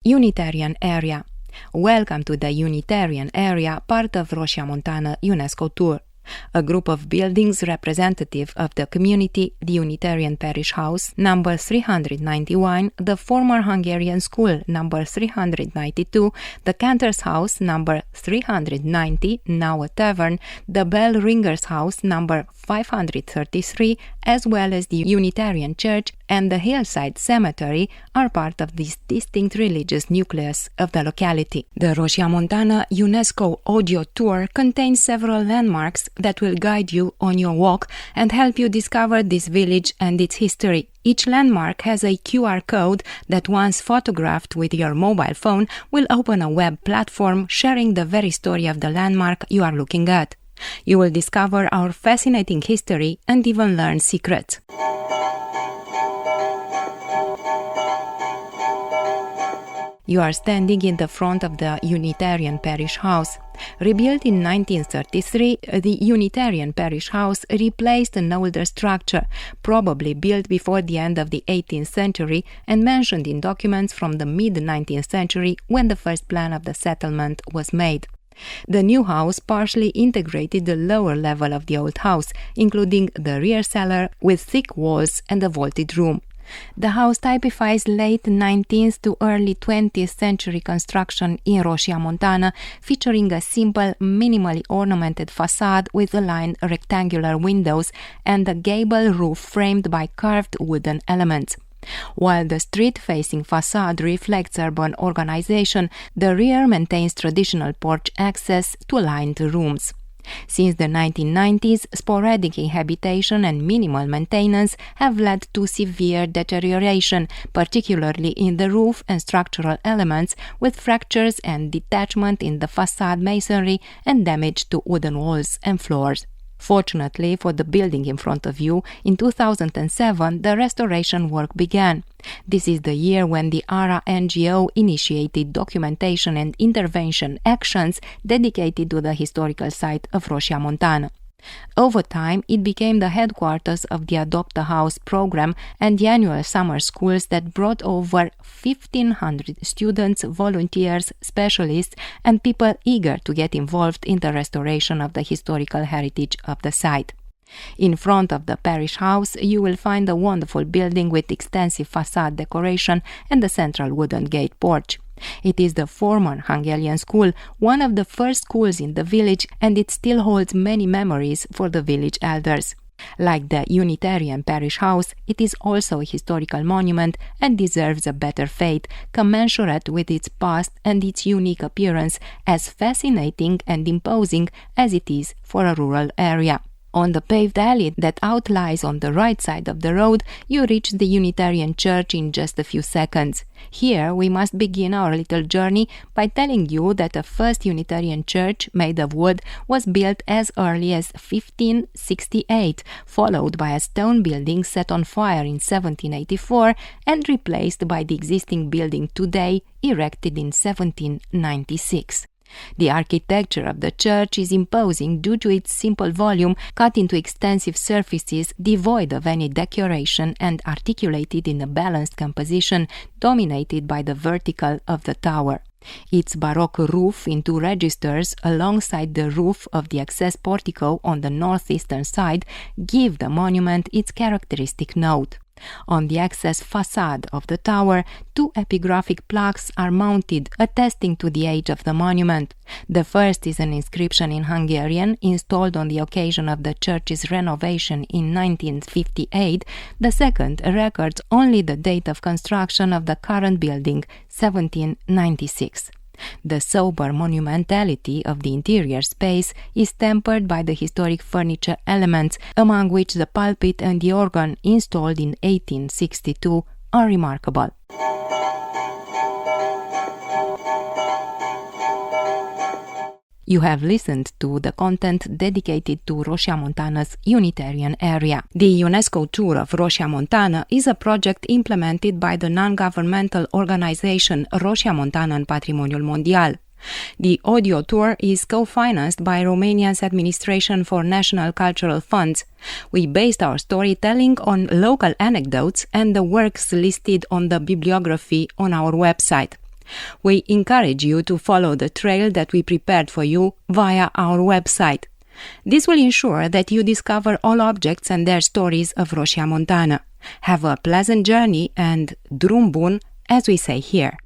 Unitarian Area. Welcome to the Unitarian Area, part of Rosia Montana UNESCO Tour. A group of buildings representative of the community, the Unitarian Parish House, number 391, the former Hungarian School, number 392, the Cantor's House, number 390, now a tavern, the Bell Ringer's House, number 533, as well as the Unitarian Church and the Hillside Cemetery are part of this distinct religious nucleus of the locality. The Rosia Montana UNESCO audio tour contains several landmarks that will guide you on your walk and help you discover this village and its history. Each landmark has a QR code that, once photographed with your mobile phone, will open a web platform sharing the very story of the landmark you are looking at. You will discover our fascinating history and even learn secrets. You are standing in the front of the Unitarian Parish House. Rebuilt in 1933, the Unitarian Parish House replaced an older structure, probably built before the end of the 18th century and mentioned in documents from the mid-19th century when the first plan of the settlement was made. The new house partially integrated the lower level of the old house, including the rear cellar with thick walls and a vaulted room. The house typifies late 19th to early 20th century construction in Rosia Montana, featuring a simple, minimally ornamented facade with aligned rectangular windows and a gable roof framed by carved wooden elements. While the street-facing facade reflects urban organization, the rear maintains traditional porch access to aligned rooms. Since the 1990s, sporadic inhabitation and minimal maintenance have led to severe deterioration, particularly in the roof and structural elements, with fractures and detachment in the facade masonry and damage to wooden walls and floors. Fortunately for the building in front of you, in 2007 the restoration work began. This is the year when the ARA NGO initiated documentation and intervention actions dedicated to the historical site of Rosia Montana. Over time, it became the headquarters of the Adopt a House program and the annual summer schools that brought over 1,500 students, volunteers, specialists, and people eager to get involved in the restoration of the historical heritage of the site. In front of the parish house, you will find a wonderful building with extensive facade decoration and a central wooden gate porch. It is the former Hungarian School, one of the first schools in the village, and it still holds many memories for the village elders. Like the Unitarian Parish House, it is also a historical monument and deserves a better fate, commensurate with its past and its unique appearance, as fascinating and imposing as it is for a rural area. On the paved alley that outlies on the right side of the road, you reach the Unitarian Church in just a few seconds. Here we must begin our little journey by telling you that the first Unitarian church, made of wood, was built as early as 1568, followed by a stone building set on fire in 1784 and replaced by the existing building today, erected in 1796. The architecture of the church is imposing due to its simple volume, cut into extensive surfaces, devoid of any decoration and articulated in a balanced composition, dominated by the vertical of the tower. Its Baroque roof in two registers alongside the roof of the access portico on the northeastern side give the monument its characteristic note. On the access facade of the tower, two epigraphic plaques are mounted, attesting to the age of the monument. The first is an inscription in Hungarian, installed on the occasion of the church's renovation in 1958. The second records only the date of construction of the current building, 1796. The sober monumentality of the interior space is tempered by the historic furniture elements, among which the pulpit and the organ, installed in 1862, are remarkable. You have listened to the content dedicated to Rosia Montana's Unitarian Area. The UNESCO Tour of Rosia Montana is a project implemented by the non-governmental organization Rosia Montanan Patrimoniul Mondial. The audio tour is co-financed by Romania's Administration for National Cultural Funds. We based our storytelling on local anecdotes and the works listed on the bibliography on our website. We encourage you to follow the trail that we prepared for you via our website. This will ensure that you discover all objects and their stories of Rosia Montana. Have a pleasant journey and drum bun, as we say here.